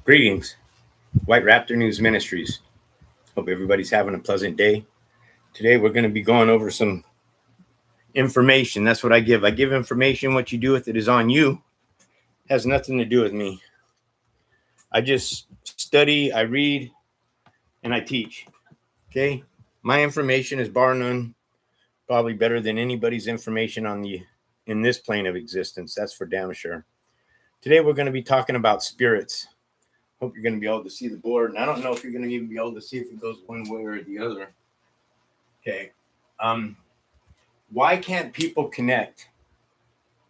Greetings, White Raptor News Ministries. Hope everybody's having a pleasant day. Today we're going to be going over some information. That's what I give. I give information. What you do with it is on you. It has nothing to do with me. I just study, I read, and I teach. Okay? My information is bar none probably better than anybody's information in this plane of existence. That's for damn sure. Today we're going to be talking about spirits. Hope you're going to be able to see the board. And I don't know if you're going to even be able to see if it goes one way or the other. Okay. Why can't people connect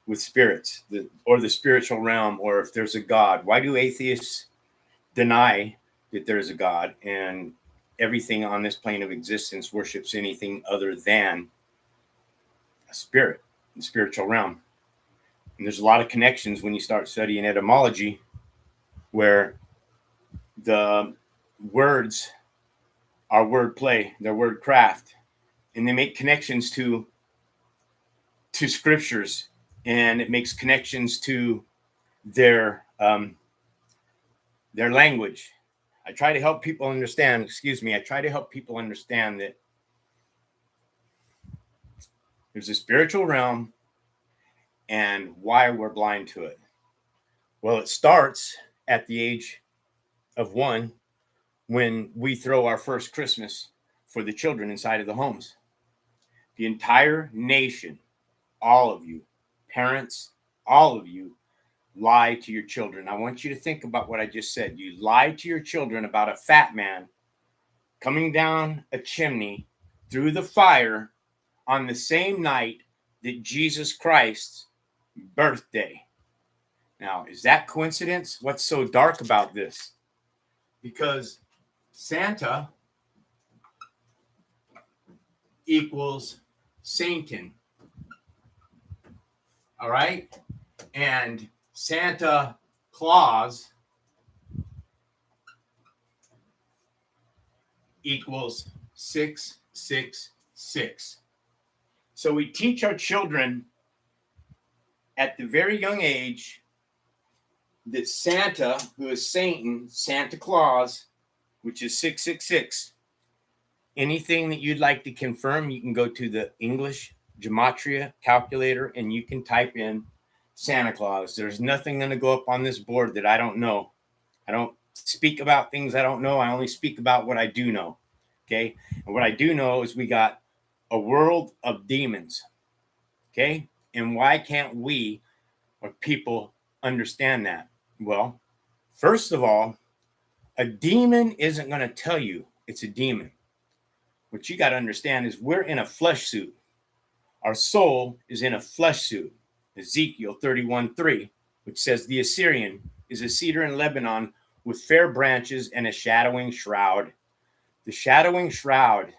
with spirits or the spiritual realm, or if there's a God? Why do atheists deny that there's a God and everything on this plane of existence worships anything other than a spirit, the spiritual realm? And there's a lot of connections when you start studying etymology where the words are wordplay, they're word craft, and they make connections to scriptures, and it makes connections to their language. I try to help people understand, that there's a spiritual realm and why we're blind to it. Well, it starts at the age of 1 when we throw our first Christmas for the children inside of the homes. The entire nation, all of you, parents, all of you, lie to your children. I want you to think about what I just said. You lie to your children about a fat man coming down a chimney through the fire on the same night that Jesus Christ's birthday. Now, is that coincidence? What's so dark about this? Because Santa equals Satan. All right? And Santa Claus equals 666. So we teach our children at the very young age that Santa, who is Satan, Santa Claus, which is 666. Anything that you'd like to confirm, you can go to the English Gematria calculator and you can type in Santa Claus. There's nothing going to go up on this board that I don't know. I don't speak about things I don't know. I only speak about what I do know. Okay. And what I do know is we got a world of demons. Okay. And why can't we or people understand that? Well, first of all, a demon isn't going to tell you it's a demon. What you got to understand is we're in a flesh suit. Our soul is in a flesh suit. Ezekiel 31:3, which says the Assyrian is a cedar in Lebanon with fair branches and a shadowing shroud. The shadowing shroud,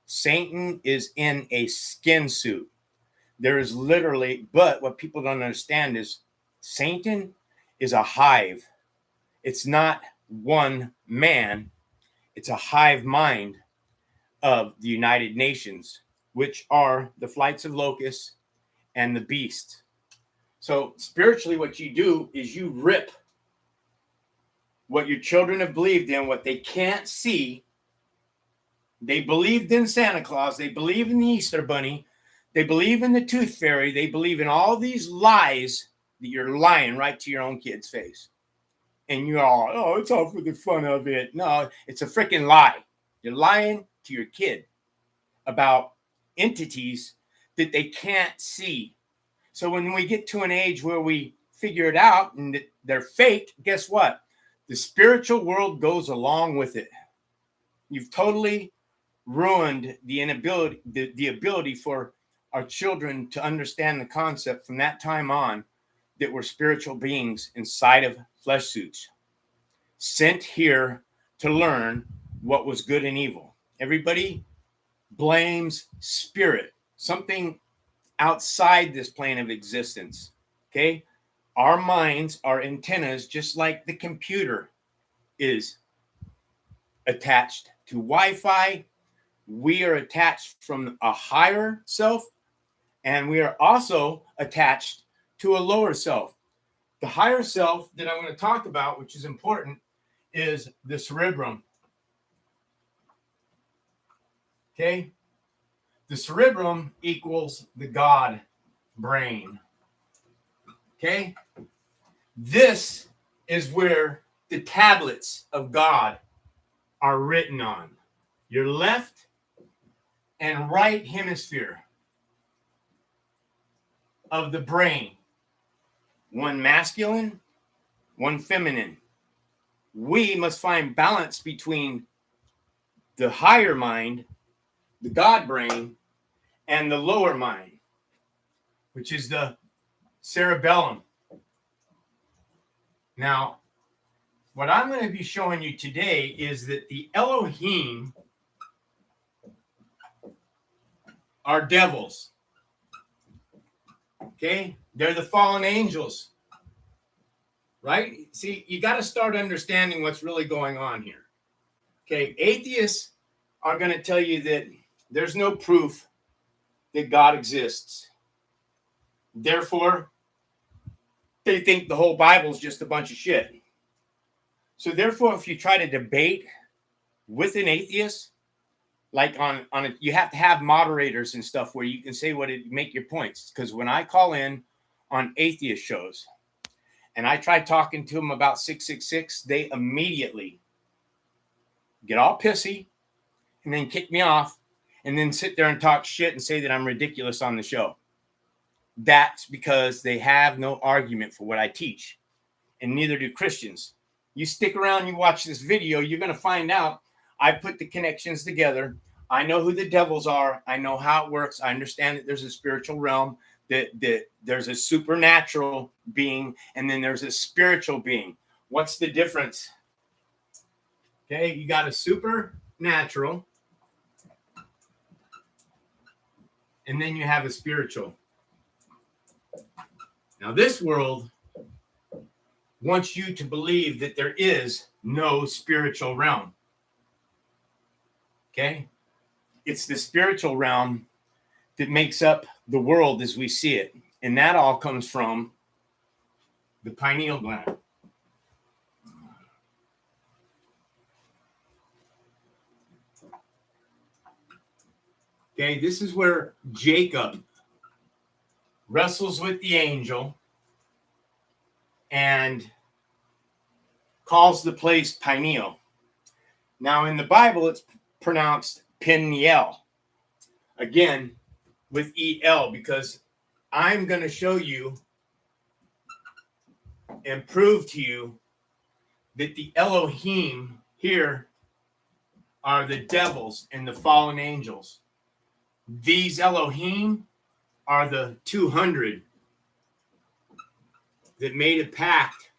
Satan is in a skin suit. There is literally, but what people don't understand is Satan is a hive. It's not one man. It's a hive mind of the United Nations, which are the flights of locusts and the beast. So spiritually, what you do is you rip what your children have believed in, what they can't see. They believed in Santa Claus. They believe in the Easter Bunny. They believe in the Tooth Fairy. They believe in all these lies that you're lying right to your own kid's face. And you're all, oh, it's all for the fun of it. No, it's a freaking lie. You're lying to your kid about entities that they can't see. So when we get to an age where we figure it out and that they're fake, guess what? The spiritual world goes along with it. You've totally ruined the ability for our children to understand the concept from that time on that we're spiritual beings inside of flesh suits, sent here to learn what was good and evil. Everybody blames spirit, something outside this plane of existence. Okay? Our minds are antennas, just like the computer is attached to Wi-Fi. We are attached from a higher self, and we are also attached to a lower self. The higher self that I'm going to talk about, which is important, is the cerebrum. Okay? The cerebrum equals the God brain. Okay? This is where the tablets of God are written on. Your left and right hemisphere of the brain. One masculine, one feminine. We must find balance between the higher mind, the God brain, and the lower mind, which is the cerebellum. Now, what I'm going to be showing you today is that the Elohim are devils. Okay? They're the fallen angels. Right? See, you got to start understanding what's really going on here. Okay? Atheists are going to tell you that there's no proof that God exists. Therefore, they think the whole Bible is just a bunch of shit. So therefore, if you try to debate with an atheist, like you have to have moderators and stuff where you can say make your points. Because when I call in on atheist shows and I try talking to them about 666, they immediately get all pissy and then kick me off and then sit there and talk shit and say that I'm ridiculous on the show. That's because they have no argument for what I teach, and neither do Christians. You stick around, you watch this video, you're going to find out I put the connections together. I know who the devils are. I know how it works. I understand that there's a spiritual realm, that there's a supernatural being, and then there's a spiritual being. What's the difference? Okay, you got a supernatural, and then you have a spiritual. Now, this world wants you to believe that there is no spiritual realm. Okay? It's the spiritual realm that makes up the world as we see it. And that all comes from the pineal gland. Okay, this is where Jacob wrestles with the angel and calls the place pineal. Now, in the Bible, it's pronounced Peniel. Again, with E-L, because I'm going to show you and prove to you that the Elohim here are the devils and the fallen angels. These Elohim are the 200 that made a pact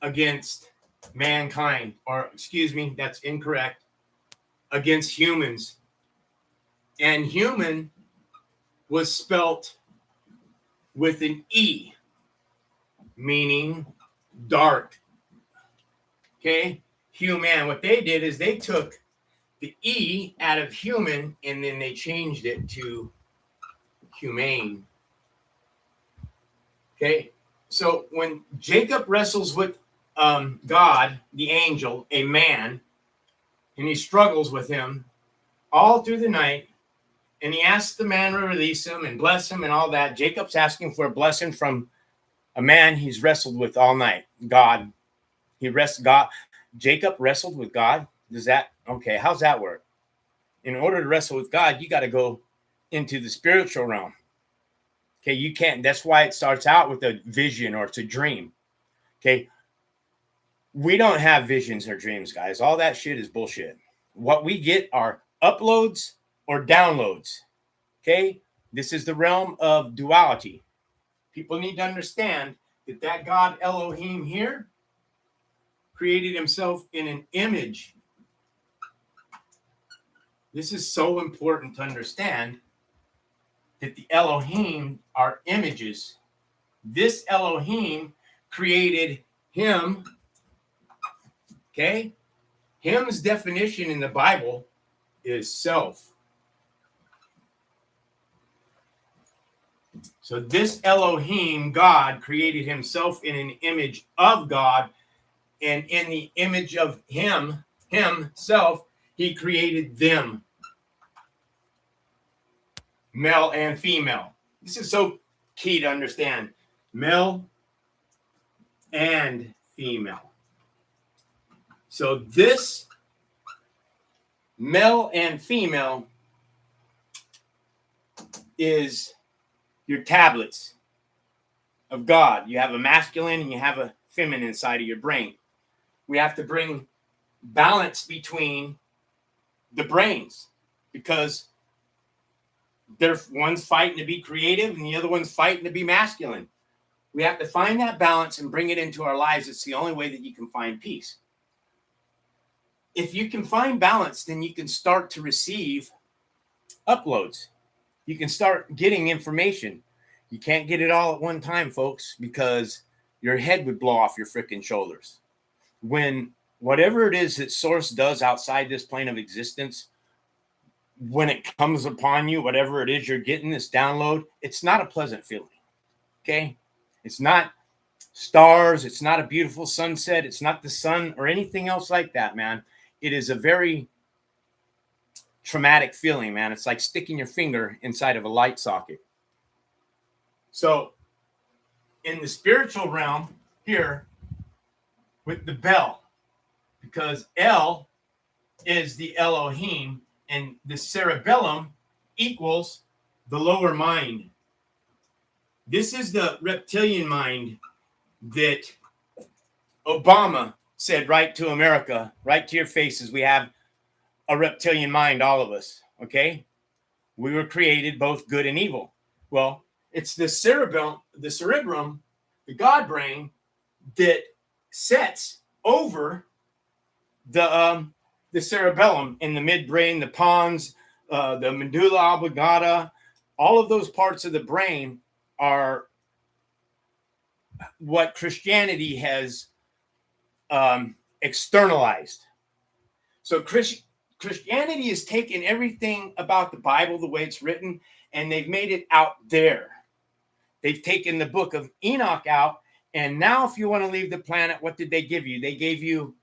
against mankind, or excuse me, that's incorrect, against humans. And human was spelt with an E, meaning dark. Okay? Human. What they did is they took the E out of human and then they changed it to humane. Okay? So when Jacob wrestles with God, the angel, a man, and he struggles with him all through the night, and he asks the man to release him and bless him and all that. Jacob's asking for a blessing from a man he's wrestled with all night, God. Jacob wrestled with God. How's that work? In order to wrestle with God, you got to go into the spiritual realm. Okay, you can't. That's why it starts out with a vision or it's a dream. Okay, we don't have visions or dreams, guys. All that shit is bullshit. What we get are uploads or downloads. Okay, this is the realm of duality. People need to understand that God Elohim here created himself in an image. This is so important to understand, that the Elohim are images. This Elohim created him. Okay? Him's definition in the Bible is self. So this Elohim, God, created himself in an image of God, And in the image of himself, he created them, male and female. This is so key to understand. Male and female. So this male and female is your tablets of God. You have a masculine and you have a feminine side of your brain. We have to bring balance between the brains because one's fighting to be creative and the other one's fighting to be masculine. We have to find that balance and bring it into our lives. It's the only way that you can find peace. If you can find balance, then you can start to receive uploads. You can start getting information. You can't get it all at one time, folks, because your head would blow off your freaking shoulders. When whatever it is that Source does outside this plane of existence, when it comes upon you, whatever it is you're getting, this download, it's not a pleasant feeling. Okay? It's not stars. It's not a beautiful sunset. It's not the sun or anything else like that, man. It is a very traumatic feeling, man. It's like sticking your finger inside of a light socket. So in the spiritual realm here with the bell, because El is the Elohim and the cerebellum equals the lower mind. This is the reptilian mind that Obama said, right to America, right to your faces. We have a reptilian mind, all of us. Okay. We were created both good and evil. Well, it's the cerebrum, the God brain that sets over the cerebellum in the midbrain, the pons, the medulla oblongata. All of those parts of the brain are what Christianity has externalized. So Christianity has taken everything about the Bible, the way it's written, and they've made it out there. They've taken the book of Enoch out, and now if you want to leave the planet, what did they give you? They gave you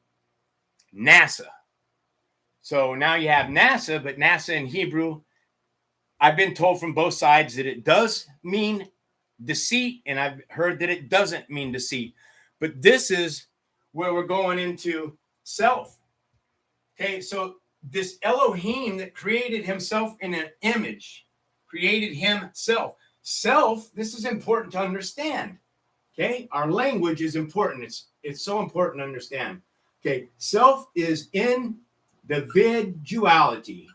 NASA. So now you have NASA, but NASA in Hebrew, I've been told from both sides that it does mean deceit, and I've heard that it doesn't mean deceit. But this is where we're going into self. Okay, so this Elohim that created himself in an image, created himself. Self, this is important to understand. Okay, our language is important. It's so important to understand. Okay, self is individuality.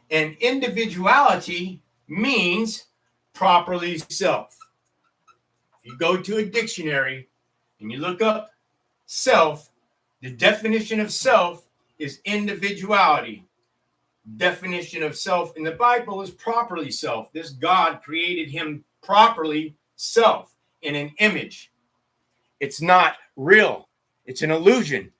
And individuality means properly self. If you go to a dictionary and you look up self, the definition of self is individuality. Definition of self in the Bible is properly self. This God created him properly self in an image. It's not real. It's an illusion.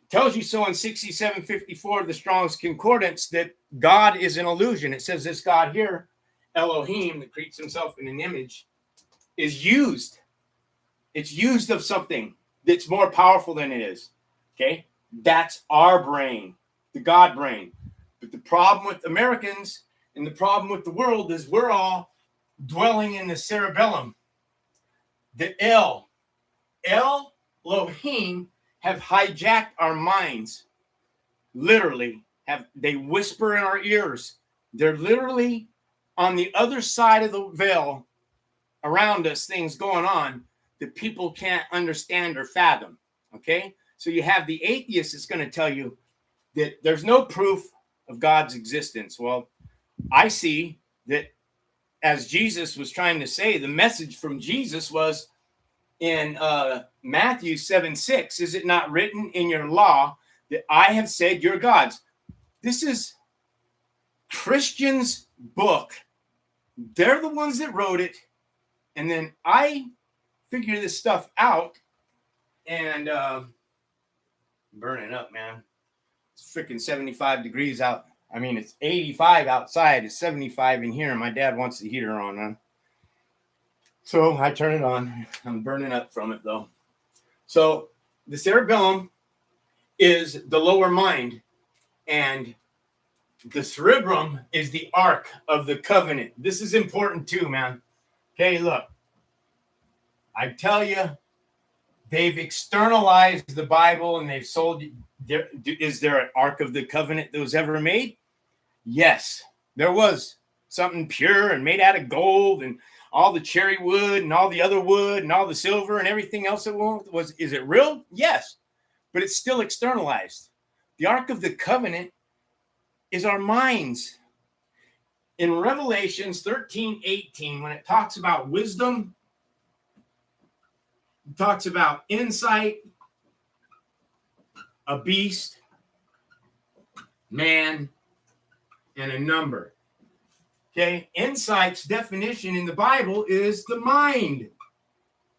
It tells you so in 6754 of the Strong's Concordance that God is an illusion. It says this God here, Elohim, that creates himself in an image, is used. It's used of something that's more powerful than it is. Okay? That's our brain, the God brain. But the problem with Americans and the problem with the world is we're all dwelling in the cerebellum. The Elohim have hijacked our minds. Literally, they whisper in our ears. They're literally on the other side of the veil around us, things going on that people can't understand or fathom. Okay? So you have the atheist that's going to tell you that there's no proof of God's existence. Well, I see that as Jesus was trying to say, the message from Jesus was in Matthew 7:6. Is it not written in your law that I have said you're gods? This is Christians' book. They're the ones that wrote it. And then I figure this stuff out and burning up, man. It's freaking 75 degrees out. I mean, it's 85 outside. It's 75 in here. And my dad wants the heater on, man. So I turn it on. I'm burning up from it, though. So the cerebellum is the lower mind, and the cerebrum is the ark of the covenant. This is important too, man. Okay, look. I tell you, they've externalized the Bible and they've sold. Is there an ark of the covenant that was ever made? Yes, there was something pure and made out of gold and all the cherry wood and all the other wood and all the silver and everything else it was. Is it real? Yes, but it's still externalized. The ark of the covenant is our minds. In Revelations 13:18, when it talks about wisdom, it talks about insight, a beast, man, and a number. Okay, insight's definition in the Bible is the mind.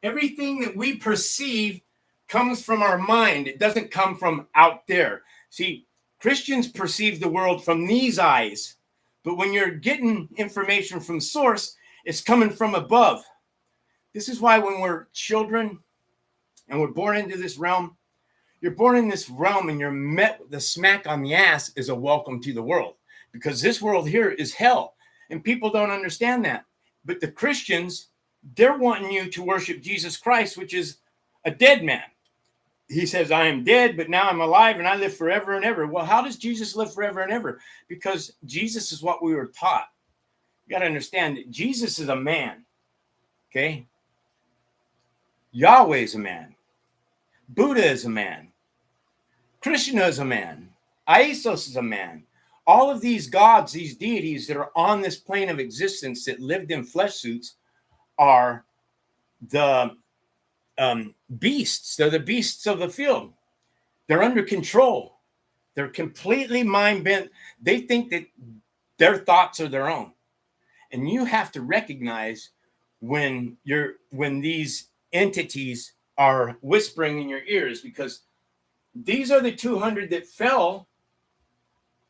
Everything that we perceive comes from our mind. It doesn't come from out there. See, Christians perceive the world from these eyes, but when you're getting information from source, it's coming from above. This is why when we're children and we're born into this realm, you're born in this realm and you're met with the smack on the ass is a welcome to the world, because this world here is hell and people don't understand that. But the Christians, they're wanting you to worship Jesus Christ, which is a dead man. He says, I am dead, but now I'm alive and I live forever and ever. Well, how does Jesus live forever and ever? Because Jesus is what we were taught. You got to understand that Jesus is a man. Okay. Yahweh is a man. Buddha is a man. Krishna is a man. Isos is a man. All of these gods, these deities that are on this plane of existence that lived in flesh suits are the beasts. They're the beasts of the field. They're under control. They're completely mind bent. They think that their thoughts are their own. And you have to recognize when these entities are whispering in your ears, because these are the 200 that fell,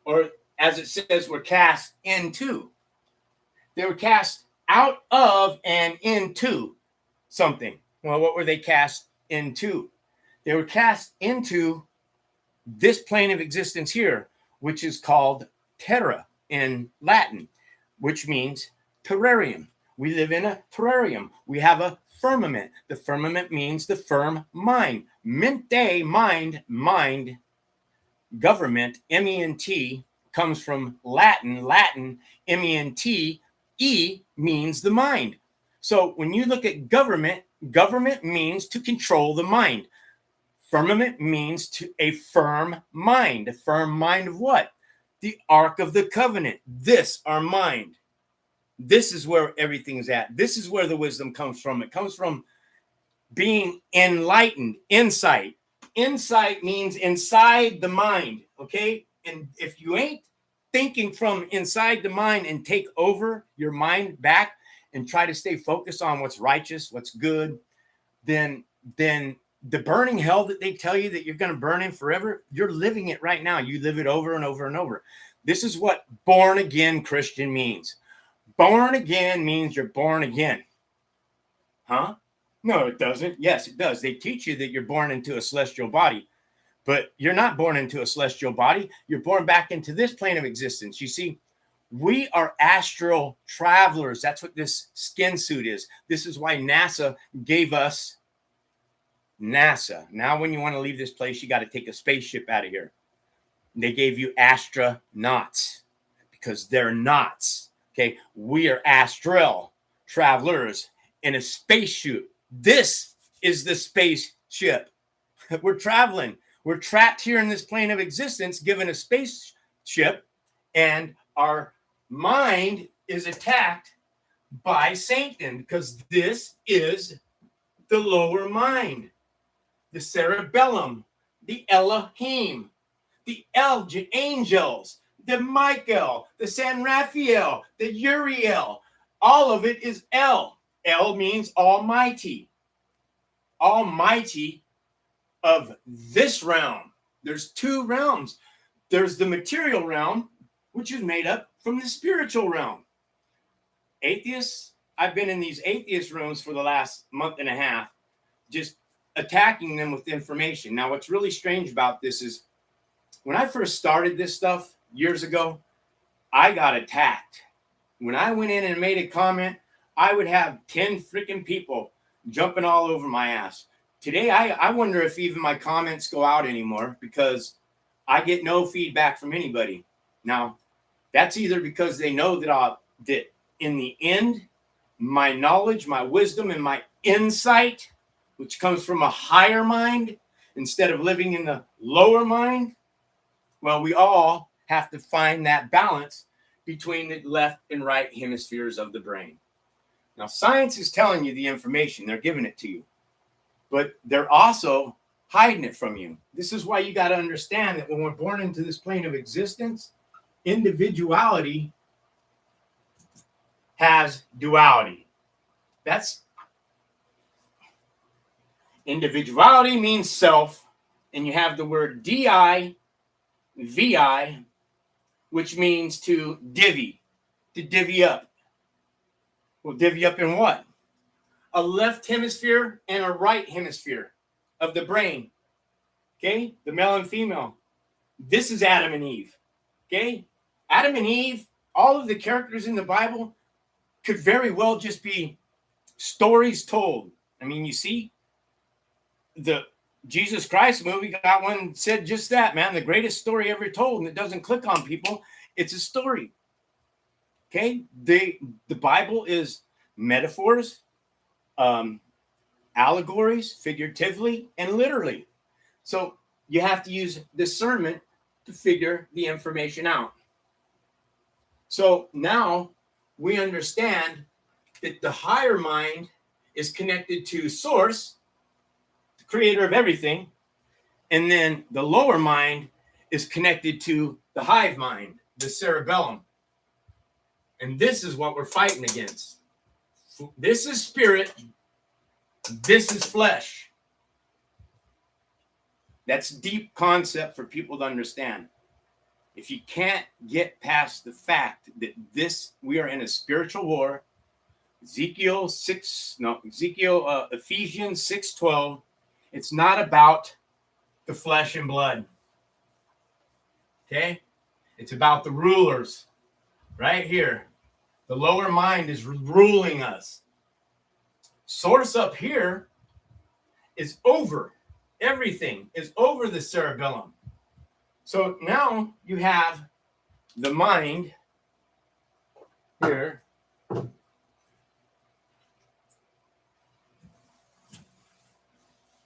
or as it says, were cast into. They were cast out of and into something. Well, what were they cast into? They were cast into this plane of existence here, which is called terra in Latin, which means terrarium. We live in a terrarium. We have a firmament. The firmament means the firm mind. Mente, mind, government, M-E-N-T, comes from Latin, M-E-N-T, E means the mind. So when you look at government means to control the mind. Firmament means to a firm mind. A firm mind of what? The Ark of the Covenant. This, our mind. This is where everything's at. This is where the wisdom comes from. It comes from being enlightened, insight. Insight means inside the mind, okay? And if you ain't thinking from inside the mind and take over your mind back and try to stay focused on what's righteous, what's good, then the burning hell that they tell you that you're going to burn in forever, you're living it right now. You live it over and over and over. This is what born again Christian means. Born again means you're born again. Huh? No, it doesn't. Yes, it does. They teach you that you're born into a celestial body, but you're not born into a celestial body. You're born back into this plane of existence. You see, we are astral travelers. That's what this skin suit is. This is why NASA gave us NASA. Now, when you want to leave this place, you got to take a spaceship out of here. They gave you astronauts because they're knots. Okay, we are astral travelers in a spacesuit. This is the spaceship. We're traveling. We're trapped here in this plane of existence, given a spaceship, and our mind is attacked by Satan, because this is the lower mind, the cerebellum, the Elohim, the angels, the Michael, the San Raphael, the Uriel. All of it is El. El means almighty. Almighty of this realm. There's two realms. There's the material realm, which is made up from the spiritual realm. Atheists, I've been in these atheist rooms for the last month and a half, just attacking them with information. Now, what's really strange about this is when I first started this stuff years ago, I got attacked. When I went in and made a comment, I would have 10 freaking people jumping all over my ass. Today, I wonder if even my comments go out anymore because I get no feedback from anybody. Now, that's either because they know that in the end, my knowledge, my wisdom, and my insight, which comes from a higher mind instead of living in the lower mind, well, we all have to find that balance between the left and right hemispheres of the brain. Now, science is telling you the information. They're giving it to you. But they're also hiding it from you. This is why you got to understand that when we're born into this plane of existence, individuality has duality. That's individuality means self, and you have the word DI, VI, which means to divvy up. Well, divvy up in what? A left hemisphere and a right hemisphere of the brain. Okay? The male and female. This is Adam and Eve. Okay? Adam and Eve, all of the characters in the Bible could very well just be stories told. I mean, you see, the Jesus Christ movie got one said just that, man. The greatest story ever told, and it doesn't click on people. It's a story. Okay? The Bible is metaphors, allegories, figuratively, and literally. So you have to use discernment to figure the information out. So now we understand that the higher mind is connected to source, the creator of everything, and then the lower mind is connected to the hive mind, the cerebellum. And this is what we're fighting against. This is spirit. This is flesh. That's a deep concept for people to understand. If you can't get past the fact that we are in a spiritual war, Ephesians 6:12, it's not about the flesh and blood. Okay? It's about the rulers right here. The lower mind is ruling us. Source up here is over. Everything is over the cerebellum. So now you have the mind here.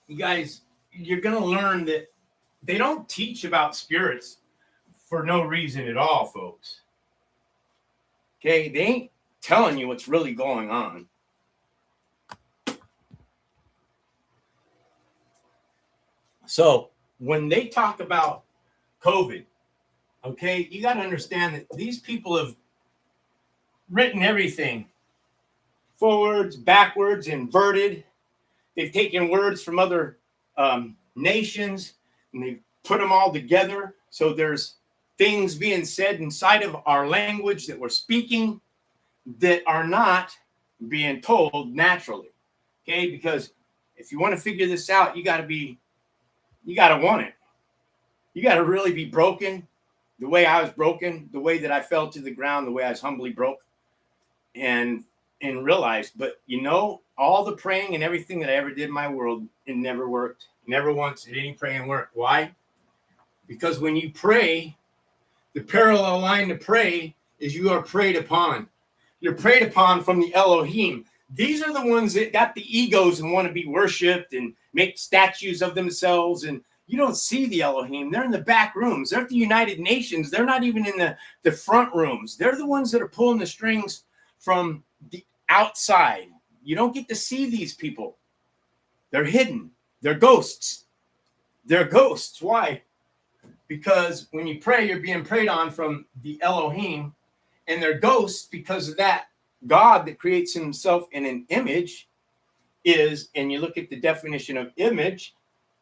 You guys, you're going to learn that they don't teach about spirits for no reason at all, folks. Okay, they ain't telling you what's really going on. So when they talk about COVID, okay, you got to understand that these people have written everything forwards, backwards, inverted. They've taken words from other nations and they've put them all together. So there's things being said inside of our language that we're speaking that are not being told naturally. Okay, because if you want to figure this out, you got to want it. You got to really be broken the way I was broken, the way that I fell to the ground, the way I was humbly broke and realized. But all the praying and everything that I ever did in my world, it never worked. Never once did any praying work. Why? Because when you pray, the parallel line to pray is you are preyed upon. You're preyed upon from the Elohim. These are the ones that got the egos and want to be worshipped and make statues of themselves. And you don't see the Elohim. They're in the back rooms. They're at the United Nations. They're not even in the front rooms. They're the ones that are pulling the strings from the outside. You don't get to see these people. They're hidden. They're ghosts. They're ghosts. Why? Because when you pray, you're being preyed on from the Elohim, and they're ghosts because of that God that creates himself in an image is, and you look at the definition of image,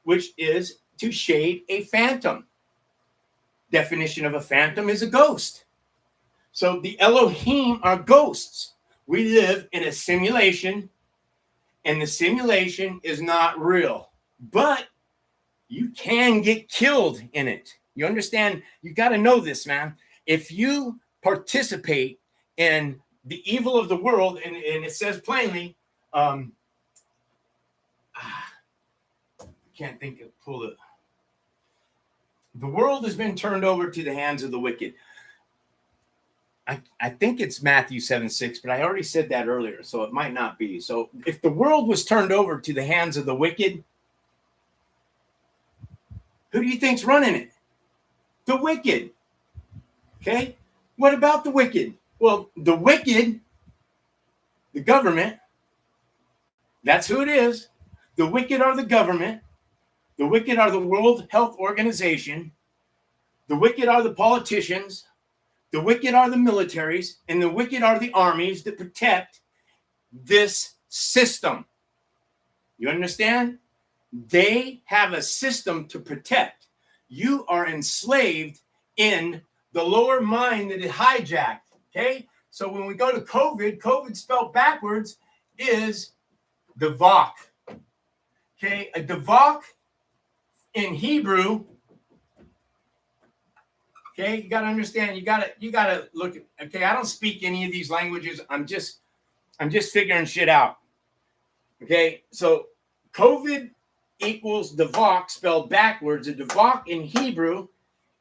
which is to shade a phantom. Definition of a phantom is a ghost. So the Elohim are ghosts. We live in a simulation, and the simulation is not real. but you can get killed in it. You understand? You got to know this, man. If you participate in the evil of the world, and it says plainly, I can't think of, pull it. The world has been turned over to the hands of the wicked. I think it's Matthew 7:6, but I already said that earlier, so it might not be. So if the world was turned over to the hands of the wicked, who do you think's running it? The wicked. Okay? What about the wicked? Well, the wicked, the government, that's who it is. The wicked are the government. The wicked are the World Health Organization. The wicked are the politicians. The wicked are the militaries, and the wicked are the armies that protect this system. You understand? They have a system to protect. You are enslaved in the lower mind that is hijacked. Okay? So when we go to COVID, COVID spelled backwards is devok. Okay? A devok in Hebrew. Okay, you got to understand. You got to look at. Okay, I don't speak any of these languages. I'm just figuring shit out. Okay, so COVID equals devok spelled backwards. A devok in Hebrew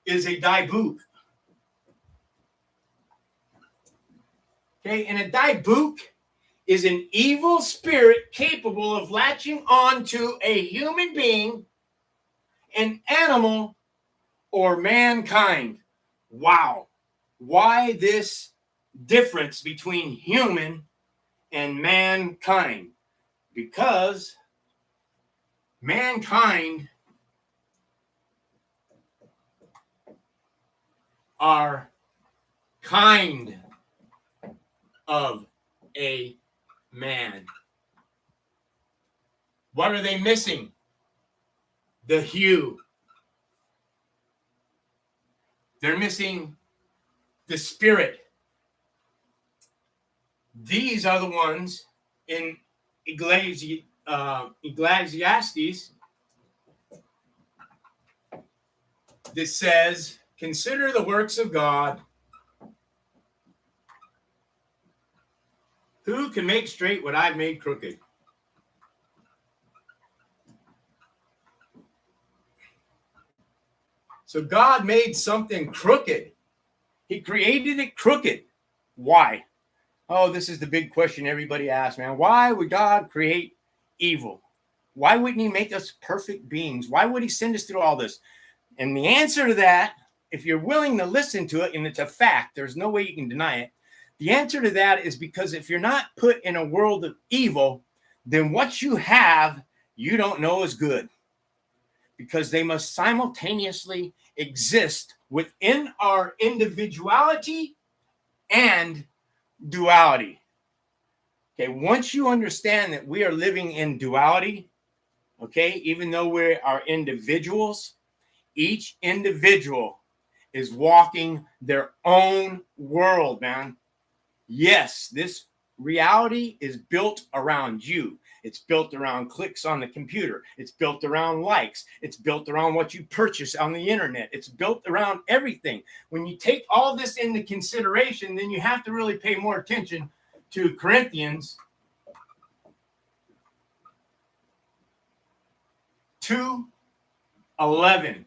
is a daibuk. Okay, and a daibuk is an evil spirit capable of latching on to a human being, an animal, or mankind. Wow. Why this difference between human and mankind? Because mankind are kind of a man. What are they missing? The hue. They're missing the spirit. These are the ones in Ecclesiastes that says, consider the works of God. Who can make straight what I've made crooked? So God made something crooked. He created it crooked. Why? Oh, this is the big question everybody asks, man. Why would God create evil? Why wouldn't he make us perfect beings? Why would he send us through all this? And the answer to that, if you're willing to listen to it, and it's a fact, there's no way you can deny it. The answer to that is because if you're not put in a world of evil, then what you have, you don't know is good. Because they must simultaneously exist within our individuality and duality. Okay, once you understand that we are living in duality, okay, even though we are individuals, each individual is walking their own world, man. Yes, this reality is built around you. It's built around clicks on the computer. It's built around likes. It's built around what you purchase on the internet. It's built around everything. When you take all this into consideration, then you have to really pay more attention to Corinthians 2:11,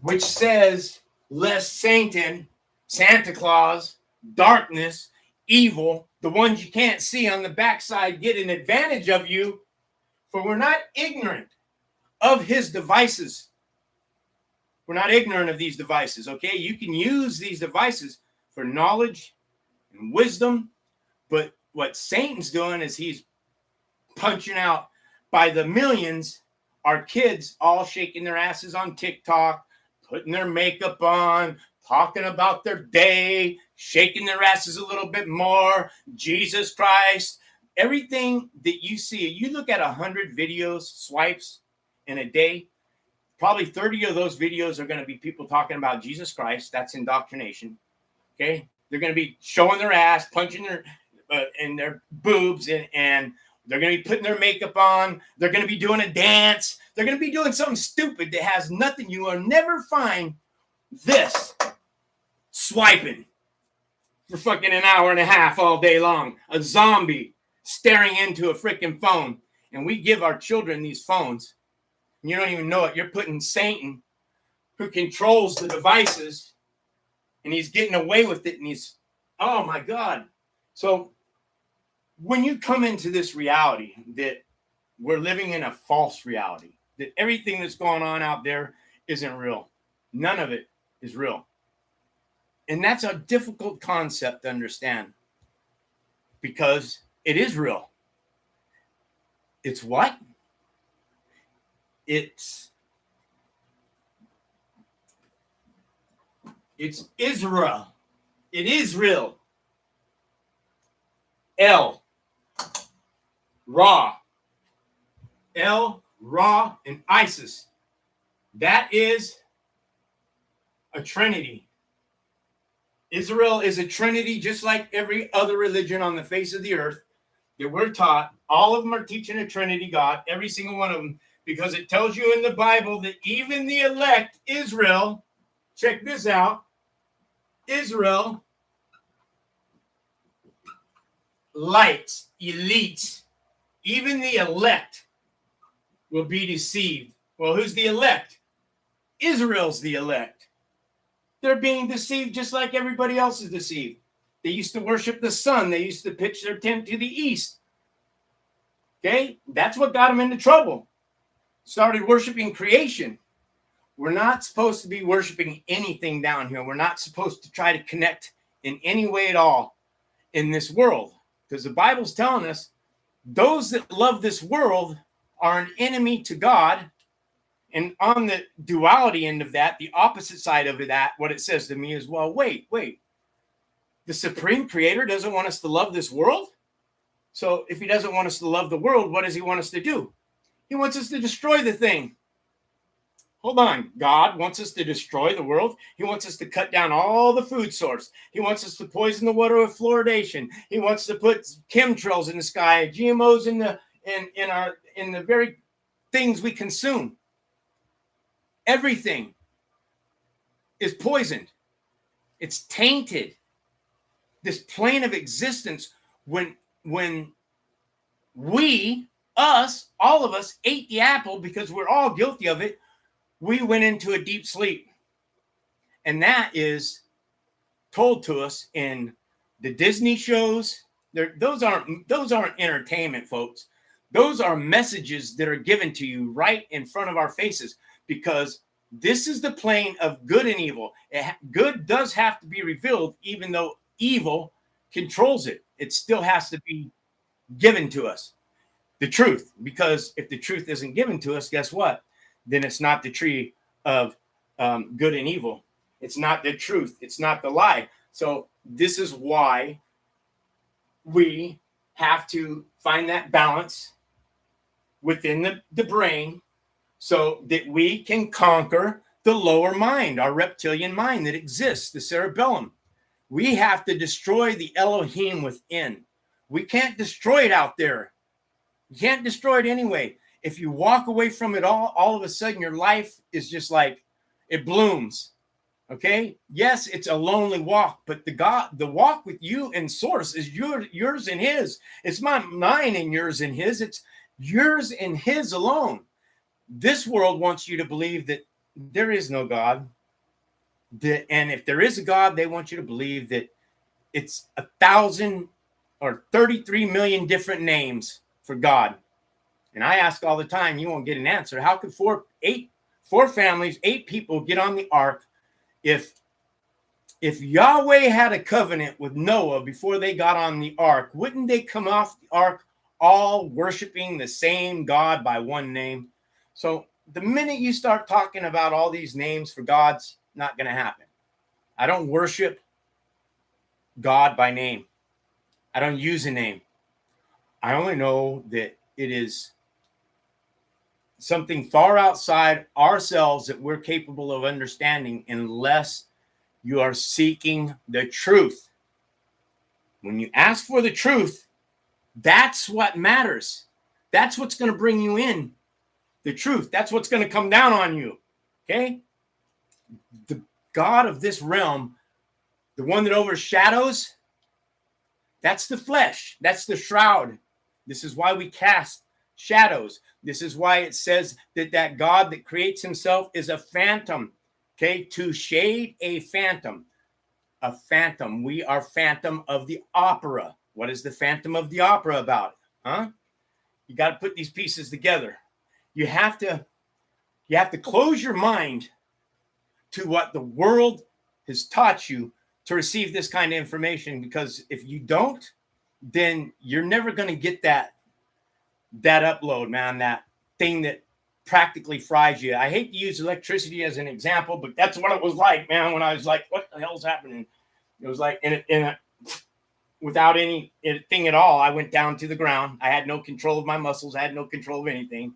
which says, lest Santa Claus, darkness, evil, the ones you can't see on the backside, get an advantage of you, for we're not ignorant of his devices. We're not ignorant of these devices, okay? You can use these devices for knowledge and wisdom, but what Satan's doing is he's punching out by the millions our kids all shaking their asses on TikTok, putting their makeup on, talking about their day, shaking their asses a little bit more, Jesus Christ. Everything that you see, you look at 100 videos, swipes in a day, probably 30 of those videos are going to be people talking about Jesus Christ. That's indoctrination. Okay? They're going to be showing their ass, punching their in their boobs and They're going to be putting their makeup on. They're going to be doing a dance. They're going to be doing something stupid that has nothing. You will never find this swiping for fucking an hour and a half all day long. A zombie staring into a freaking phone. And we give our children these phones. And you don't even know it. You're putting Satan, who controls the devices, and he's getting away with it. And he's, oh my God. So when you come into this reality that we're living in a false reality, that everything that's going on out there isn't real, none of it is real. And that's a difficult concept to understand, because it is real. It's what? It's Israel. It is real. Ra, and Isis. That is a trinity. Israel is a trinity, just like every other religion on the face of the earth that we're taught. All of them are teaching a trinity God, every single one of them, because it tells you in the Bible that even the elect, Israel, check this out, Israel, lights, elites, even the elect will be deceived. Well, who's the elect? Israel's the elect. They're being deceived just like everybody else is deceived. They used to worship the sun. They used to pitch their tent to the east. Okay? That's what got them into trouble. Started worshiping creation. We're not supposed to be worshiping anything down here. We're not supposed to try to connect in any way at all in this world, because the Bible's telling us those that love this world are an enemy to God. And on the duality end of that, the opposite side of that, what it says to me is, well, wait. The supreme creator doesn't want us to love this world? So if he doesn't want us to love the world, what does he want us to do? He wants us to destroy the thing. Hold on. God wants us to destroy the world. He wants us to cut down all the food source. He wants us to poison the water with fluoridation. He wants to put chemtrails in the sky, GMOs in the very things we consume. Everything is poisoned. It's tainted. This plane of existence, when we, us, all of us ate the apple because we're all guilty of it, we went into a deep sleep. And that is told to us in the Disney shows. Those aren't entertainment, folks. Those are messages that are given to you right in front of our faces, because this is the plane of good and evil. Good does have to be revealed, even though evil controls it. It still has to be given to us, the truth. Because if the truth isn't given to us, guess what? Then it's not the tree of good and evil. It's not the truth. It's not the lie. So this is why we have to find that balance within the brain, so that we can conquer the lower mind, our reptilian mind that exists, the cerebellum. We have to destroy the Elohim within. We can't destroy it out there. You can't destroy it anyway. If you walk away from it all of a sudden your life is just like, it blooms. Okay? Yes, it's a lonely walk, but the walk with you and Source is yours and his. It's mine and yours and his. It's yours and his alone. This world wants you to believe that there is no God. And if there is a God, they want you to believe that it's 1,000 or 33 million different names for God. And I ask all the time, you won't get an answer. How could four families, 8 people get on the ark if Yahweh had a covenant with Noah before they got on the ark? Wouldn't they come off the ark all worshiping the same God by one name? So the minute you start talking about all these names for gods, not going to happen. I don't worship God by name. I don't use a name. I only know that it is something far outside ourselves that we're capable of understanding, unless you are seeking the truth. When you ask for the truth, That's what matters. That's what's going to bring you in the truth. That's what's going to come down on you. Okay? The God of this realm, the one that overshadows, that's the flesh. That's the shroud. This is why we cast shadows. This is why it says that that God that creates himself is a phantom. Okay? To shade a phantom. A phantom. We are Phantom of the Opera. What is the Phantom of the Opera about? Huh? You got to put these pieces together. You have to close your mind to what the world has taught you to receive this kind of information, because if you don't, then you're never going to get that upload, man, that thing that practically fries you. I hate to use electricity as an example, but that's what it was like, man, when I was like, what the hell's happening? It was like, without anything at all, I went down to the ground. I had no control of my muscles. I had no control of anything.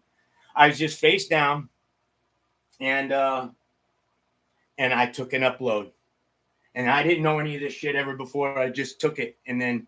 I was just face down, and I took an upload. And I didn't know any of this shit ever before. I just took it. And then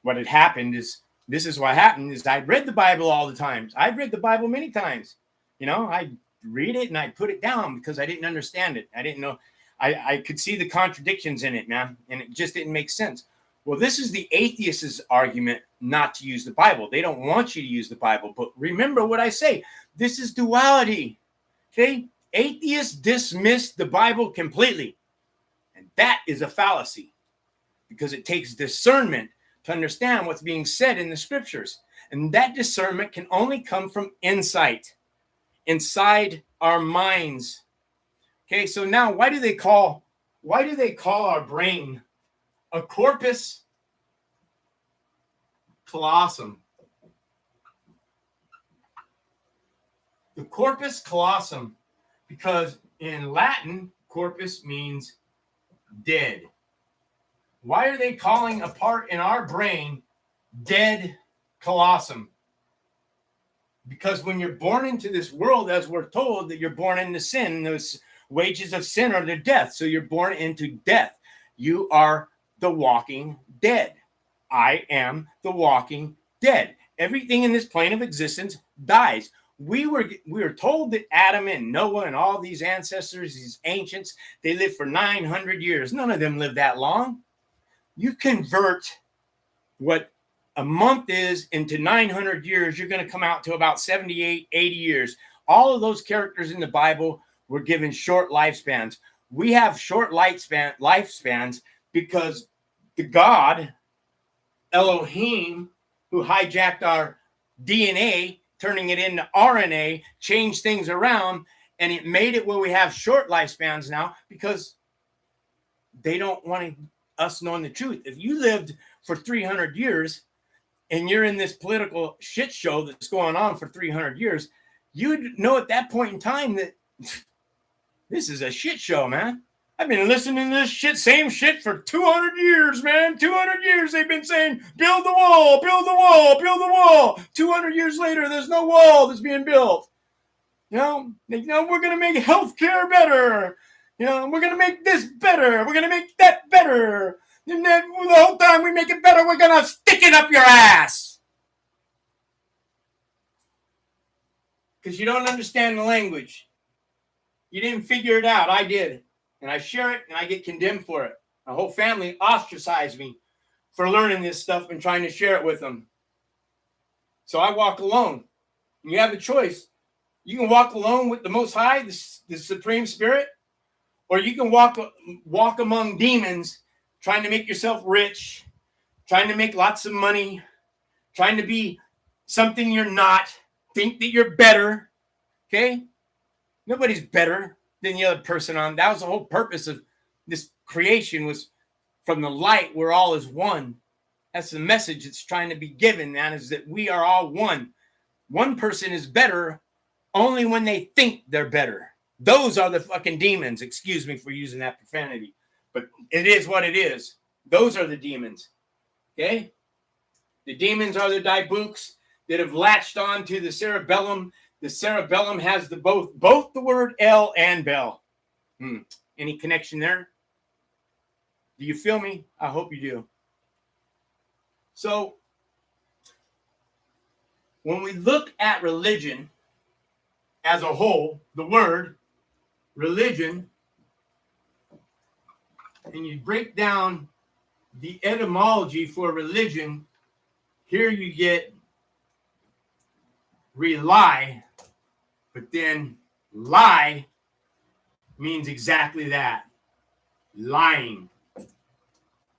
what had happened is, this is what happened, is I'd read the Bible all the times. I'd read the Bible many times. You know, I'd read it and I'd put it down because I didn't understand it. I didn't know. I could see the contradictions in it, man. And it just didn't make sense. Well, this is the atheist's argument not to use the Bible. They don't want you to use the Bible. But remember what I say. This is duality. Okay? Atheists dismiss the Bible completely. And that is a fallacy, because it takes discernment to understand what's being said in the scriptures. And that discernment can only come from insight inside our minds. Okay, so now why do they call our brain a corpus callosum? The corpus callosum, because in Latin, corpus means dead. Why are they calling a part in our brain dead callosum? Because when you're born into this world, as we're told, that you're born into sin, those wages of sin are the death. So you're born into death. You are the walking dead. I am the walking dead. Everything in this plane of existence dies. We were told that Adam and Noah and all these ancestors, these ancients, they lived for 900 years. None of them lived that long. You convert what a month is into 900 years, you're going to come out to about 78, 80 years. All of those characters in the Bible were given short lifespans. We have short lifespans because the God, Elohim, who hijacked our DNA, turning it into RNA, changed things around, and it made it where we have short lifespans now, because they don't want us knowing the truth. If you lived for 300 years and you're in this political shit show that's going on for 300 years, you'd know at that point in time that this is a shit show, man. I've been listening to this same shit for 200 years, man. 200 years they've been saying, build the wall, build the wall, build the wall. 200 years later, there's no wall that's being built. We're going to make healthcare better. We're going to make this better. We're going to make that better. And then the whole time we make it better, we're going to stick it up your ass. Because you don't understand the language. You didn't figure it out. I did. And I share it, and I get condemned for it. My whole family ostracized me for learning this stuff and trying to share it with them. So I walk alone. And you have a choice. You can walk alone with the Most High, the Supreme Spirit, or you can walk among demons, trying to make yourself rich, trying to make lots of money, trying to be something you're not, think that you're better. Okay? Nobody's better than the other person on. That was the whole purpose of this creation, was from the light where all is one. That's the message that's trying to be given, man, is that we are all one. One person is better only when they think they're better. Those are the fucking demons. Excuse me for using that profanity, but it is what it is. Those are the demons. Okay? The demons are the dibooks that have latched on to the cerebellum. The cerebellum has both the word L and bell. Any connection there? Do you feel me? I hope you do. So when we look at religion as a whole, the word religion, and you break down the etymology for religion, here you get rely, but then lie means exactly that. Lying.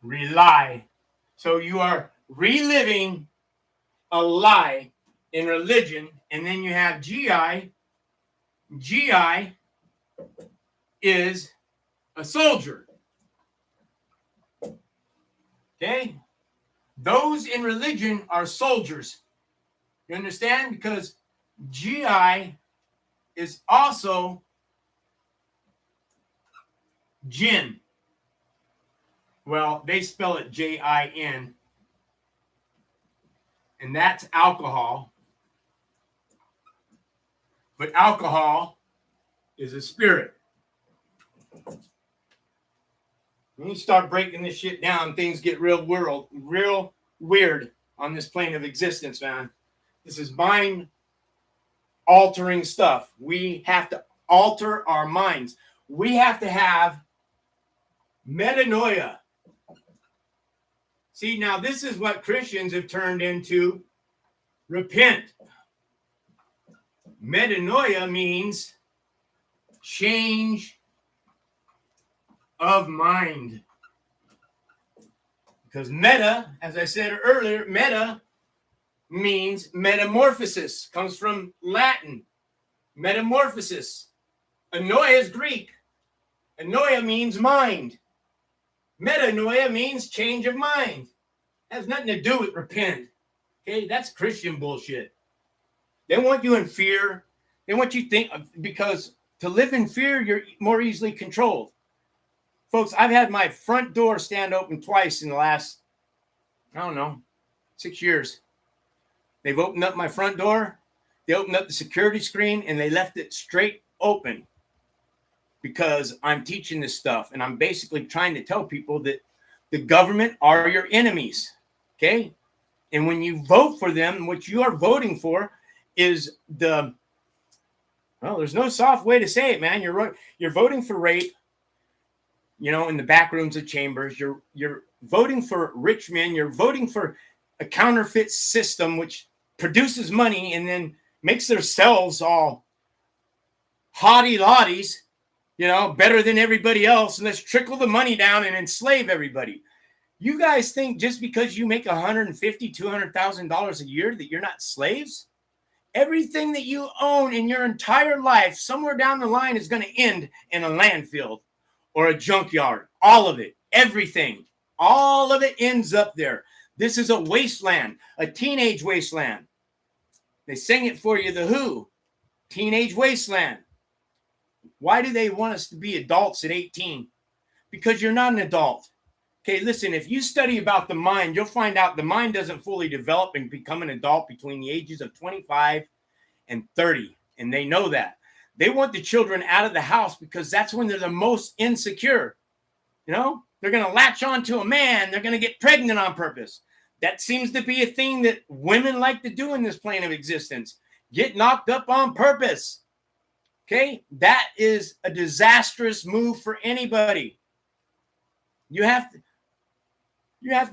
Rely. So you are reliving a lie in religion, and then you have GI. GI is a soldier. Okay? Those in religion are soldiers. You understand? Because GI is also gin. Well, they spell it J-I-N. And that's alcohol. But alcohol is a spirit. When you start breaking this shit down, things get real weird on this plane of existence, man. This is mind-altering stuff. We have to alter our minds. We have to have metanoia. See, now this is what Christians have turned into repent. Metanoia means change of mind. Because meta, as I said earlier, meta means metamorphosis, comes from Latin. Metamorphosis. Anoia is Greek. Anoia means mind. Metanoia means change of mind. It has nothing to do with repent. Okay, that's Christian bullshit. They want you in fear. They want you to think, because to live in fear, you're more easily controlled. Folks, I've had my front door stand open twice in the last, 6 years. They've opened up my front door. They opened up the security screen and they left it straight open because I'm teaching this stuff. And I'm basically trying to tell people that the government are your enemies. Okay. And when you vote for them, what you are voting for is there's no soft way to say it, man. You're voting for rape, in the back rooms of chambers. You're voting for rich men. You're voting for a counterfeit system which produces money and then makes themselves all hottie lotties, better than everybody else. And let's trickle the money down and enslave everybody. You guys think just because you make $150,000, $200,000 a year that you're not slaves? Everything that you own in your entire life, somewhere down the line, is going to end in a landfill or a junkyard. All of it, everything, all of it ends up there. This is a wasteland, a teenage wasteland. They sing it for you, The Who, Teenage Wasteland. Why do they want us to be adults at 18? Because you're not an adult. Okay, listen, if you study about the mind, you'll find out the mind doesn't fully develop and become an adult between the ages of 25 and 30. And they know that. They want the children out of the house because that's when they're the most insecure. They're going to latch on to a man. They're going to get pregnant on purpose. That seems to be a thing that women like to do in this plane of existence. Get knocked up on purpose. Okay, that is a disastrous move for anybody. You have to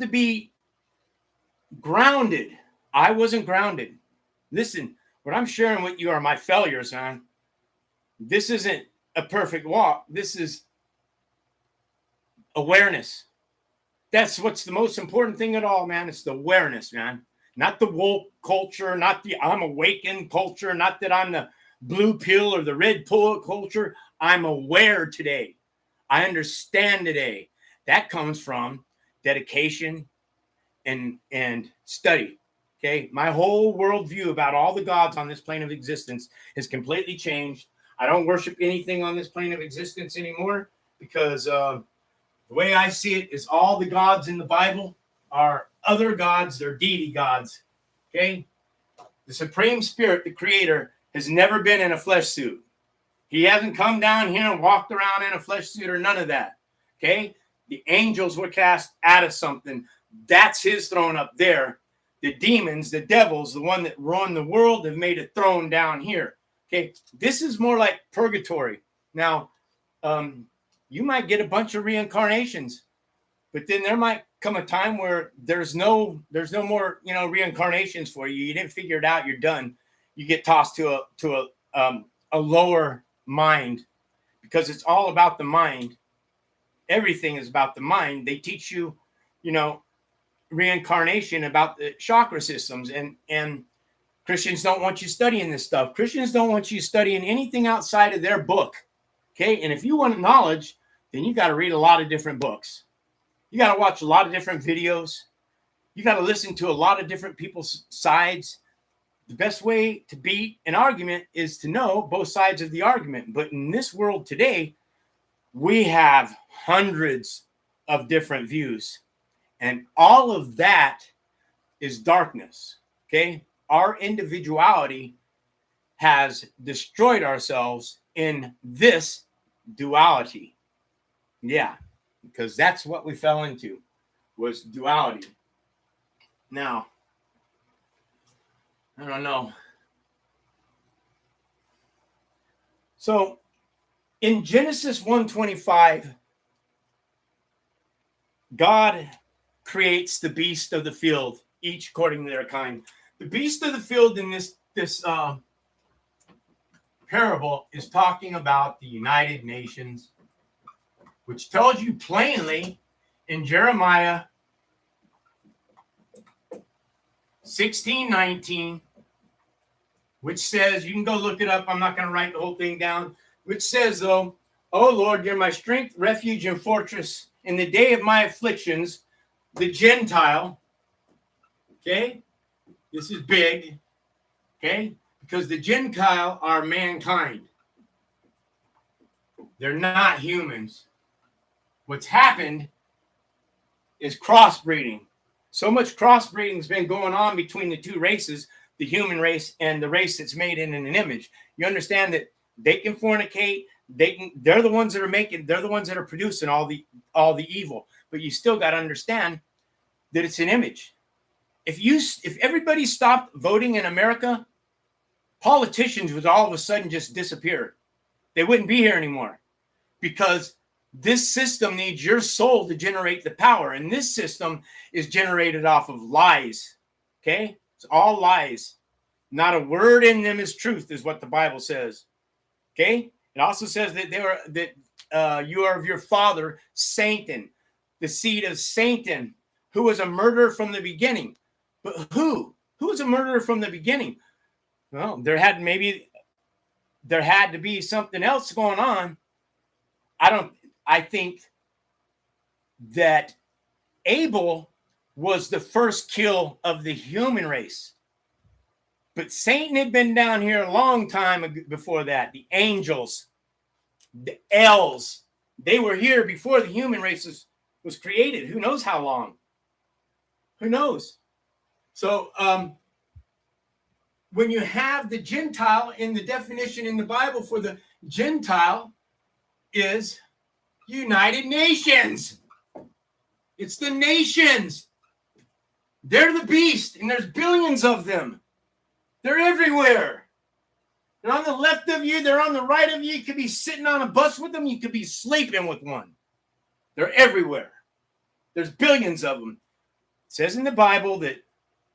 be grounded. I wasn't grounded. Listen, what I'm sharing with you are my failures, man. This isn't a perfect walk. This is awareness. That's what's the most important thing at all, man. It's the awareness, man. Not the woke culture, not the I'm awakened culture, not that I'm the blue pill or the red pill culture. I'm aware today. I understand today. That comes from dedication and study. Okay. My whole worldview about all the gods on this plane of existence has completely changed. I don't worship anything on this plane of existence anymore because the way I see it is all the gods in the Bible are other gods. They're deity gods. Okay. The Supreme Spirit, the Creator, has never been in a flesh suit. He hasn't come down here and walked around in a flesh suit or none of that. Okay. The angels were cast out of something. That's his throne up there. The demons, the devils, the one that run the world, have made a throne down here. Okay, this is more like purgatory. Now, you might get a bunch of reincarnations, but then there might come a time where there's no more, reincarnations for you. You didn't figure it out. You're done. You get tossed to a lower mind, because it's all about the mind. Everything is about the mind. They teach you, reincarnation about the chakra systems, and Christians don't want you studying this stuff. Christians don't want you studying anything outside of their book. Okay, and if you want knowledge, then you got to read a lot of different books. You got to watch a lot of different videos. You got to listen to a lot of different people's sides. The best way to beat an argument is to know both sides of the argument. But in this world today, we have hundreds of different views. And all of that is darkness. Okay? Our individuality has destroyed ourselves in this duality. Yeah, because that's what we fell into, was duality. Now, I don't know. So in Genesis 1:25, God creates the beast of the field, each according to their kind. The beast of the field in this parable is talking about the United Nations, which tells you plainly in Jeremiah 16:19, which says, you can go look it up, I'm not going to write the whole thing down, which says, though, "O Lord, you're my strength, refuge, and fortress. In the day of my afflictions, the Gentile," okay, this is big, okay, because the Gentile are mankind. They're not humans. What's happened is crossbreeding. So much crossbreeding has been going on between the two races, the human race and the race that's made in an image. You understand that they can fornicate. They're the ones that are making. They're the ones that are producing all the evil. But you still got to understand that it's an image. If everybody stopped voting in America, politicians would all of a sudden just disappear. They wouldn't be here anymore, because this system needs your soul to generate the power. And this system is generated off of lies. Okay? It's all lies. Not a word in them is truth, is what the Bible says. Okay? It also says that you are of your father, Satan, the seed of Satan, who was a murderer from the beginning. But who? Who was a murderer from the beginning? Well, there had to be something else going on. I think that Abel was the first kill of the human race. But Satan had been down here a long time before that. The angels, the elves, they were here before the human race was created. Who knows how long? Who knows? So when you have the Gentile, in the definition in the Bible for the Gentile is United Nations. It's the nations. They're the beast, and there's billions of them. They're everywhere. They're on the left of you. They're on the right of you. You could be sitting on a bus with them. You could be sleeping with one. They're everywhere. There's billions of them. It says in the Bible that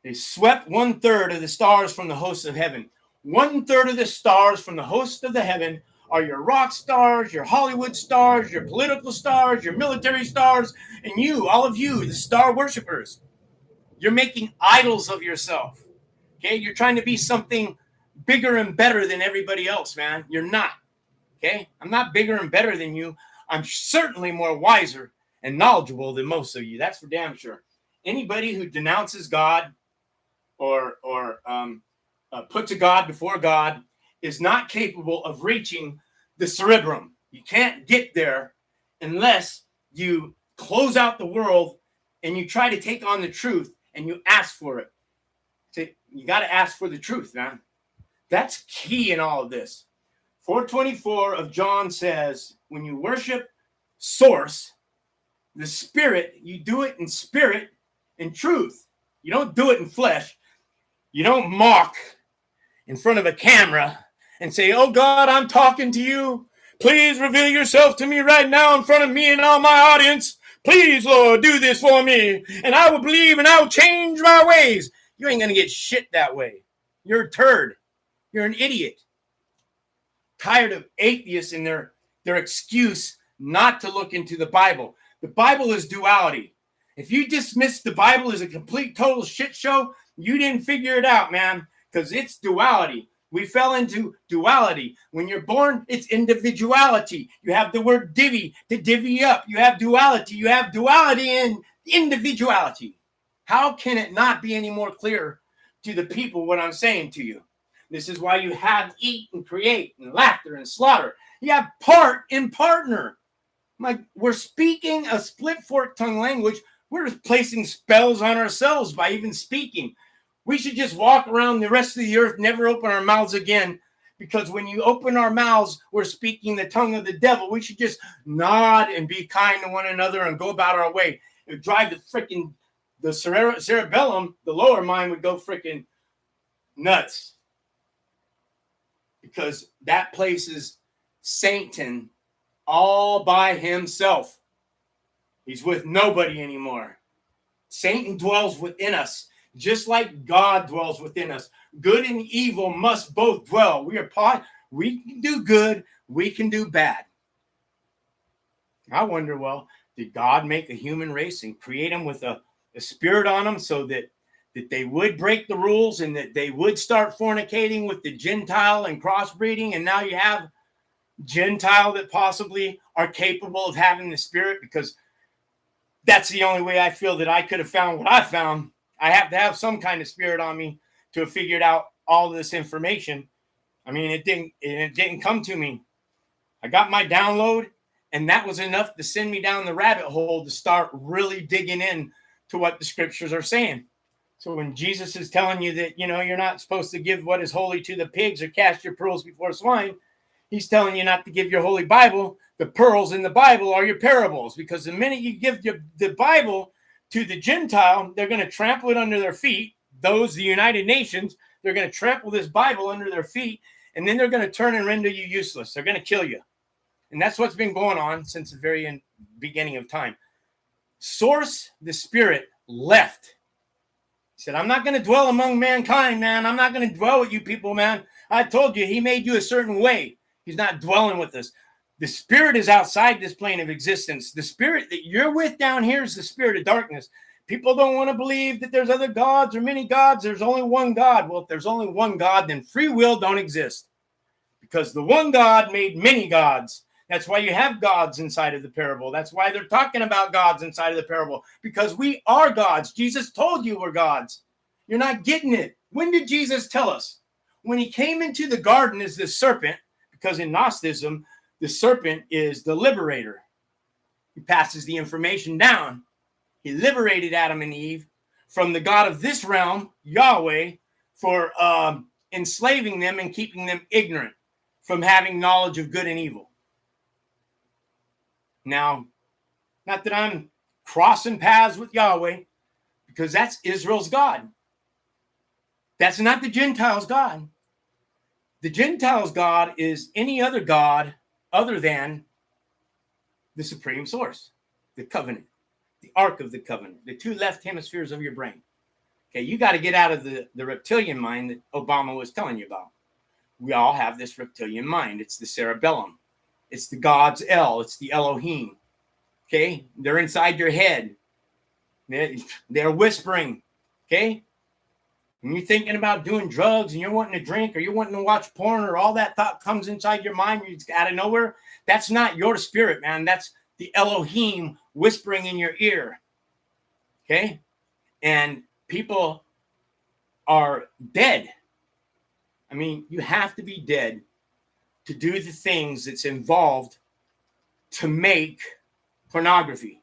they swept 1/3 of the stars from the hosts of heaven. 1/3 of the stars from the host of the heaven are your rock stars, your Hollywood stars, your political stars, your military stars, and you, all of you, the star worshipers. You're making idols of yourself. Okay? You're trying to be something bigger and better than everybody else, man. You're not. Okay? I'm not bigger and better than you. I'm certainly more wiser and knowledgeable than most of you. That's for damn sure. Anybody who denounces God or puts a God before God is not capable of reaching the cerebrum. You can't get there unless you close out the world and you try to take on the truth and you ask for it. So you got to ask for the truth, man. That's key in all of this. 4:24 of John says, when you worship source, the spirit, you do it in spirit and truth. You don't do it in flesh. You don't mock in front of a camera and say, oh God, I'm talking to you. Please reveal yourself to me right now in front of me and all my audience. Please, Lord, do this for me. And I will believe and I will change my ways. You ain't going to get shit that way. You're a turd. You're an idiot. Tired of atheists and their excuse not to look into the Bible. The Bible is duality. If you dismiss the Bible as a complete total shit show, you didn't figure it out, man, because it's duality. We fell into duality. When you're born, it's individuality. You have the word divvy, to divvy up. You have duality. You have duality and individuality. How can it not be any more clear to the people what I'm saying to you? This is why you have eat and create and laughter and slaughter. You have part and partner. We're speaking a split fork tongue language. We're just placing spells on ourselves by even speaking. We should just walk around the rest of the earth, never open our mouths again, because when you open our mouths, we're speaking the tongue of the devil. We should just nod and be kind to one another and go about our way. It would drive the cerebellum, the lower mind would go freaking nuts, because that places Satan all by himself. He's with nobody anymore. Satan dwells within us, just like God dwells within us. Good and evil must both dwell. We can do good, we can do bad. I wonder, well, did God make a human race and create them with a spirit on them so that they would break the rules and that they would start fornicating with the Gentile and crossbreeding? And now you have Gentile that possibly are capable of having the spirit, because that's the only way I feel that I could have found what I found. I have to have some kind of spirit on me to have figured out all this information. I mean, it didn't come to me. I got my download, and that was enough to send me down the rabbit hole to start really digging in to what the scriptures are saying. So when Jesus is telling you that, you're not supposed to give what is holy to the pigs or cast your pearls before swine, he's telling you not to give your holy Bible. The pearls in the Bible are your parables, because the minute you give the Bible to the Gentile, they're going to trample it under their feet. The United Nations, they're going to trample this Bible under their feet, and then they're going to turn and render you useless. They're going to kill you. And that's what's been going on since the very beginning of time. Source, the Spirit, left. He said, I'm not going to dwell among mankind, man. I'm not going to dwell with you people, man. I told you, he made you a certain way. He's not dwelling with us. The spirit is outside this plane of existence. The spirit that you're with down here is the spirit of darkness. People don't want to believe that there's other gods or many gods. There's only one God. Well, if there's only one God, then free will don't exist, because the one God made many gods. That's why you have gods inside of the parable. That's why they're talking about gods inside of the parable, because we are gods. Jesus told you we're gods. You're not getting it. When did Jesus tell us? When he came into the garden as the serpent, because in Gnosticism, the serpent is the liberator. He passes the information down. He liberated Adam and Eve from the God of this realm, Yahweh, for enslaving them and keeping them ignorant from having knowledge of good and evil. Now, not that I'm crossing paths with Yahweh, because that's Israel's God. That's not the Gentiles' God. The Gentiles' God is any other God other than the supreme source, the covenant, the ark of the covenant, the two left hemispheres of your brain. Okay, you got to get out of the reptilian mind that Obama was telling you about. We all have this reptilian mind. It's the cerebellum. It's the God's El. It's the Elohim. Okay, they're inside your head. They're whispering. Okay, when you're thinking about doing drugs and you're wanting to drink or you're wanting to watch porn, or all that thought comes inside your mind out of nowhere, that's not your spirit, man. That's the Elohim whispering in your ear. Okay, and people are dead. I mean, you have to be dead to do the things that's involved to make pornography.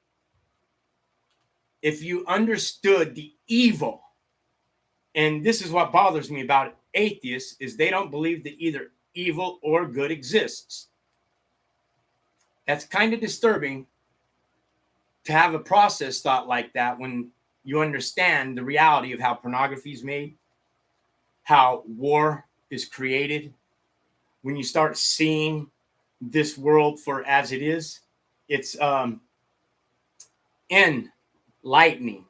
If you understood the evil, and this is what bothers me about atheists, is they don't believe that either evil or good exists. That's kind of disturbing to have a process thought like that when you understand the reality of how pornography is made, how war is created. When you start seeing this world for as it is, it's enlightening.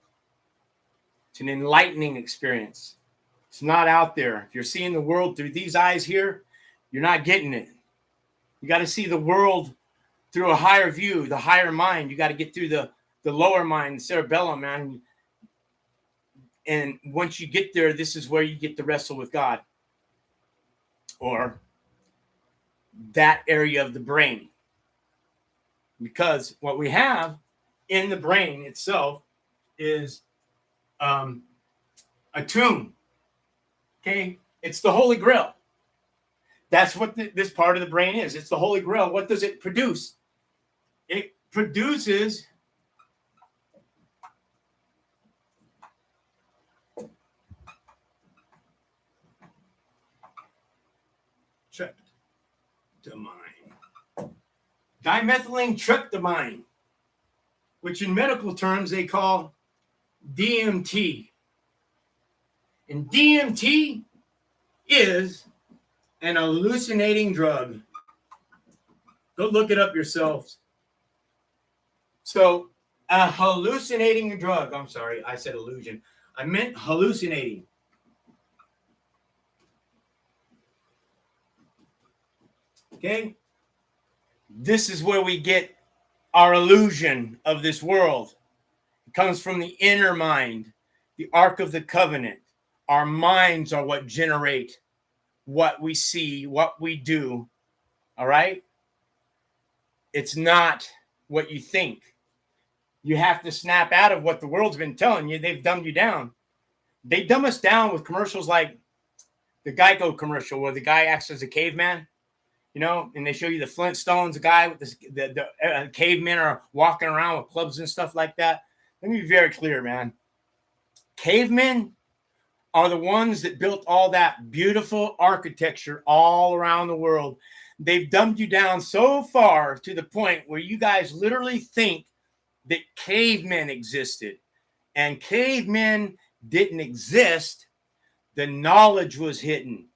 It's an enlightening experience. It's not out there. If you're seeing the world through these eyes here, you're not getting it. You got to see the world through a higher view, the higher mind. You got to get through the lower mind, the cerebellum, man. And once you get there, this is where you get to wrestle with God, or that area of the brain. Because what we have in the brain itself is a tomb. Okay? It's the Holy Grail. That's what this part of the brain is. It's the Holy Grail. What does it produce? It produces dimethylene tryptamine, which in medical terms they call DMT. And DMT is an hallucinating drug. Go look it up yourselves. So, a hallucinating drug. I'm sorry, I said illusion. I meant hallucinating. Okay? This is where we get our illusion of this world. It comes from the inner mind, the Ark of the Covenant. Our minds are what generate what we see, what we do. All right? It's not what you think. You have to snap out of what the world's been telling you. They've dumbed you down. They dumb us down with commercials like the Geico commercial where the guy acts as a caveman, you know, and they show you the Flintstones, the guy with the cavemen are walking around with clubs and stuff like that. Let me be very clear, man. Cavemen are the ones that built all that beautiful architecture all around the world. They've dumbed you down so far to the point where you guys literally think that cavemen existed. And cavemen didn't exist. The knowledge was hidden.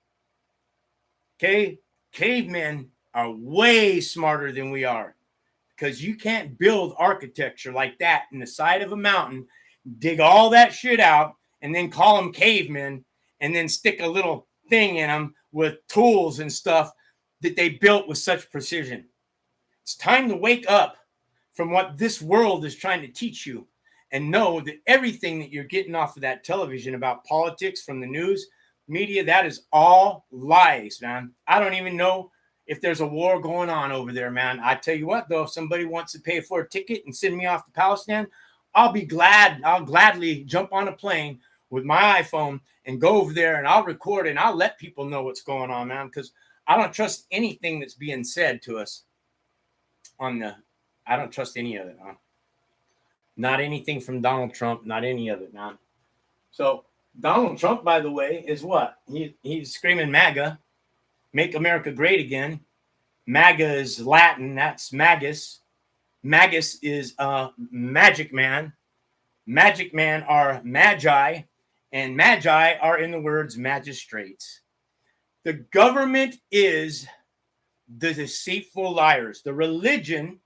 Okay? Cavemen are way smarter than we are, because you can't build architecture like that in the side of a mountain, dig all that shit out, and then call them cavemen, and then stick a little thing in them with tools and stuff that they built with such precision. It's time to wake up from what this world is trying to teach you and know that everything that you're getting off of that television about politics from the news media, that is all lies, man. I don't even know if there's a war going on over there, man. I tell you what, though, if somebody wants to pay for a ticket and send me off to Palestine, I'll be glad. I'll gladly jump on a plane with my iPhone and go over there, and I'll record it, and I'll let people know what's going on, man, because I don't trust anything that's being said to us I don't trust any of it, man. Not anything from Donald Trump, not any of it, man. So Donald Trump, by the way, is what? He's screaming MAGA, make America great again. MAGA is Latin, that's magus. Magus is magic man. Magic man are magi, and magi are in the words magistrates. The government is the deceitful liars. The religion,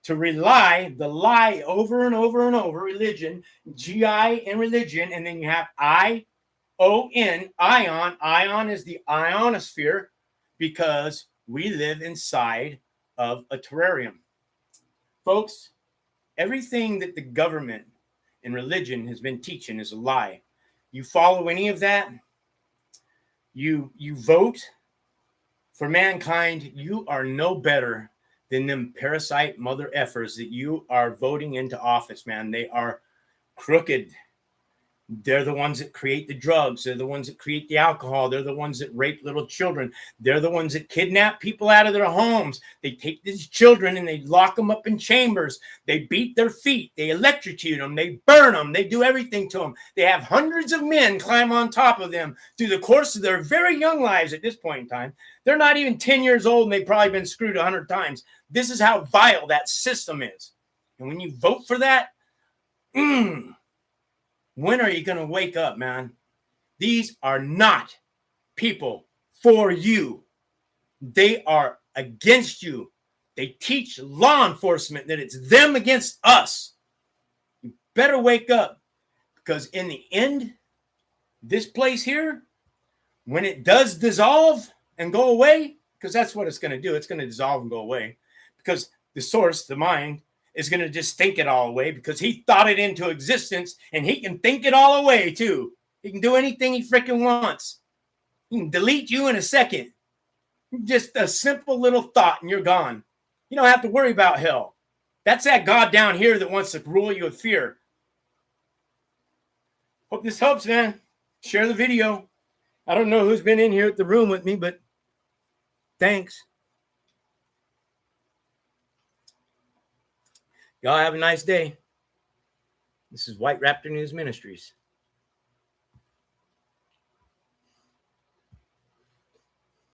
to rely, the lie over and over and over, religion, G-I and religion, and then you have I-O-N, ion. Ion is the ionosphere, because we live inside of a terrarium. Folks, everything that the government and religion has been teaching is a lie. You follow any of that, you vote for mankind, you are no better than them parasite mother effers that you are voting into office, man. They are crooked. They're the ones that create the drugs. They're the ones that create the alcohol. They're the ones that rape little children. They're the ones that kidnap people out of their homes. They take these children and they lock them up in chambers. They beat their feet. They electrocute them. They burn them. They do everything to them. They have hundreds of men climb on top of them through the course of their very young lives at this point in time. They're not even 10 years old, and they've probably been screwed 100 times. This is how vile that system is. And when you vote for that, When are you going to wake up, man? These are not people for you. They are against you. They teach law enforcement that it's them against us. You better wake up, because in the end, this place here, when it does dissolve and go away, because that's what it's going to do, it's going to dissolve and go away, because the source, the mind, is going to just think it all away, because he thought it into existence, and he can think it all away too. He can do anything he freaking wants. He can delete you in a second. Just a simple little thought and you're gone. You don't have to worry about hell. That's that God down here that wants to rule you with fear. Hope this helps, man. Share the video. I don't know who's been in here at the room with me, but thanks. Y'all have a nice day. This is White Raptor News Ministries.